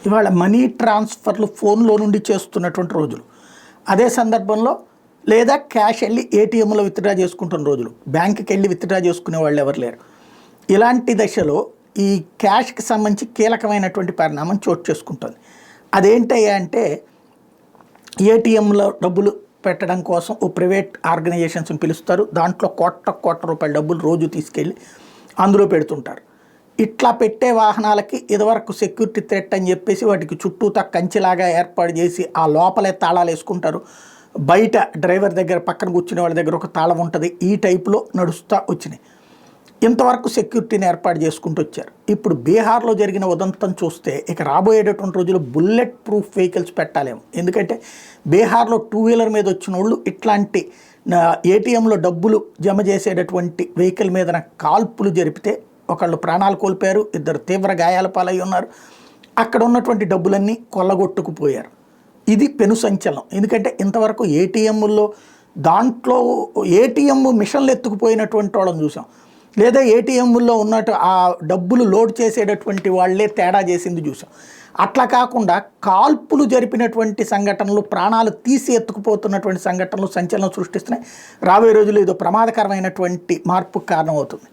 ఇవాళ మనీ ట్రాన్స్ఫర్లు ఫోన్లో నుండి చేస్తున్నటువంటి రోజులు. అదే సందర్భంలో లేదా క్యాష్ వెళ్ళి ఏటీఎంలో విత్డ్రా చేసుకుంటున్న రోజులు, బ్యాంకుకి వెళ్ళి విత్డ్రా చేసుకునే వాళ్ళు ఎవరు లేరు. ఇలాంటి దశలో ఈ క్యాష్కి సంబంధించి కీలకమైనటువంటి పరిణామం చోటు చేసుకుంటుంది. అదేంటయ్యా అంటే ఏటీఎంలో డబ్బులు పెట్టడం కోసం ఓ ప్రైవేట్ ఆర్గనైజేషన్స్ని పిలుస్తారు. దాంట్లో కోట్ల రూపాయల డబ్బులు రోజు తీసుకెళ్ళి అందులో పెడుతుంటారు. ఇట్లా పెట్టే వాహనాలకి ఇదివరకు సెక్యూరిటీ థ్రెట్ అని చెప్పేసి వాటికి చుట్టూతా కంచెలాగా ఏర్పాటు చేసి ఆ లోపలే తాళాలు వేసుకుంటారు. బయట డ్రైవర్ దగ్గర పక్కన కూర్చునే వాళ్ళ దగ్గర ఒక తాళం ఉంటుంది. ఈ టైపులో నడుస్తూ వచ్చినాయి. ఇంతవరకు సెక్యూరిటీని ఏర్పాటు చేసుకుంటూ వచ్చారు. ఇప్పుడు బీహార్లో జరిగిన ఉదంతం చూస్తే ఇక రాబోయేటటువంటి రోజులు బుల్లెట్ ప్రూఫ్ వెహికల్స్ పెట్టాలేమో. ఎందుకంటే బీహార్లో 2 వీలర్ మీద వచ్చిన వాళ్ళు ఇట్లాంటి ఏటీఎంలో డబ్బులు జమ చేసేటటువంటి వెహికల్ మీద కాల్పులు జరిపితే ఒకళ్ళు ప్రాణాలు కోల్పోయారు, 2 తీవ్ర గాయాల పాలై ఉన్నారు. అక్కడ ఉన్నటువంటి డబ్బులన్నీ కొల్లగొట్టుకుపోయారు. ఇది పెను సంచలనం. ఎందుకంటే ఇంతవరకు ఏటీఎంల్లో దాంట్లో ఏటీఎం మిషన్లు ఎత్తుకుపోయినటువంటి వాళ్ళని చూసాం, లేదా ఏటీఎంల్లో ఉన్నట్టు ఆ డబ్బులు లోడ్ చేసేటటువంటి వాళ్ళే తేడా చేసింది చూసాం. అట్లా కాకుండా కాల్పులు జరిపినటువంటి సంఘటనలు, ప్రాణాలు తీసి ఎత్తుకుపోతున్నటువంటి సంఘటనలు సంచలనం సృష్టిస్తున్నాయి. రాబోయే రోజుల్లో ఇదో ప్రమాదకరమైనటువంటి మార్పుకు కారణమవుతుంది.